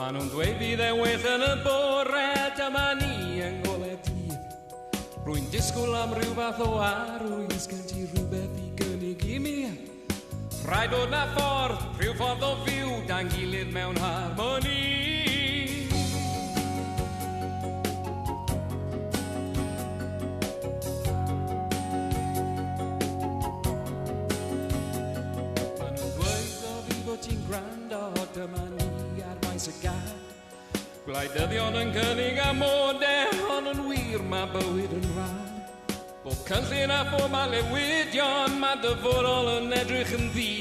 Maen nhw'n dweud bydd e well yn y bore, dyma ni yng ngolau dydd. Rwy'n disgwyl am rhyw fath o arwydd, gen ti rhywbeth i gynnig i mi. Rhaid bod na ffordd, rhyw ffordd o fyw, da'n gilydd mewn harmoni. Maen nhw'n dweud o fi bod ti'n gwrando, dyma ni ar maes y gad. Gwleidyddion yn cynnig a model, ond yn wir mae bywyd yn rhad. Bob cynllun a phob mae lewidion, mae dyfodol yn edrych yn ddi.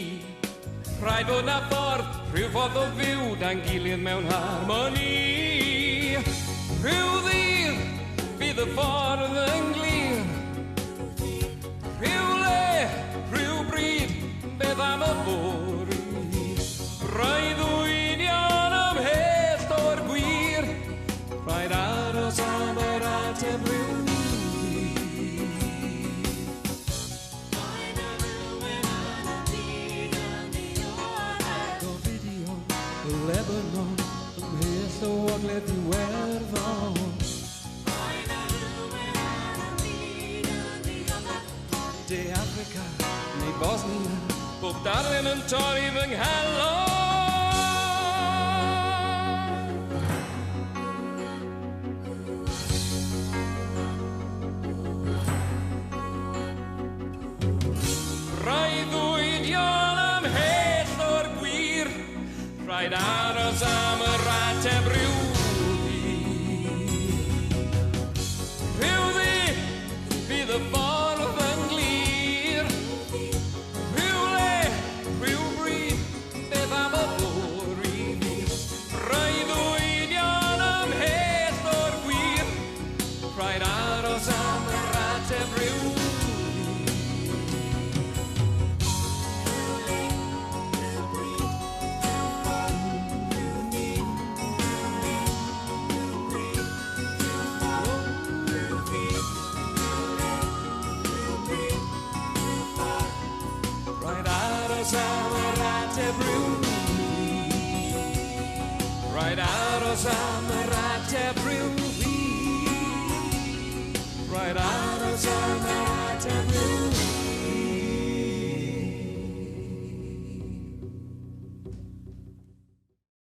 Rhaid bod na ffordd, rhyw ffordd o fyw, da'n gilydd mewn harmoni. Rhyw ddydd, bydd y ffordd yn glir. Rhyw le, rhyw bryd, beth am y bori. Rhaid yw'r ymhell o'r gwir. Rhaid aros am yr ateb rhyw Lebanon, ymhell o ogledd Iwerddon. De Africa neu Bosnia, bob darlun yn torri fy nghalon. Breuddwydion ymhell o'r gwir. Rhaid aros am yr ateb rhyw ddydd. Rhyw ddydd, bydd y ffordd yn glir. Rhyw le, rhyw bryd, beth am y bori fydd. Breuddwydion ymhell o'r gwir. Rhaid aros am yr ateb rhyw ddydd. Rhaid aros am yr ateb rhyw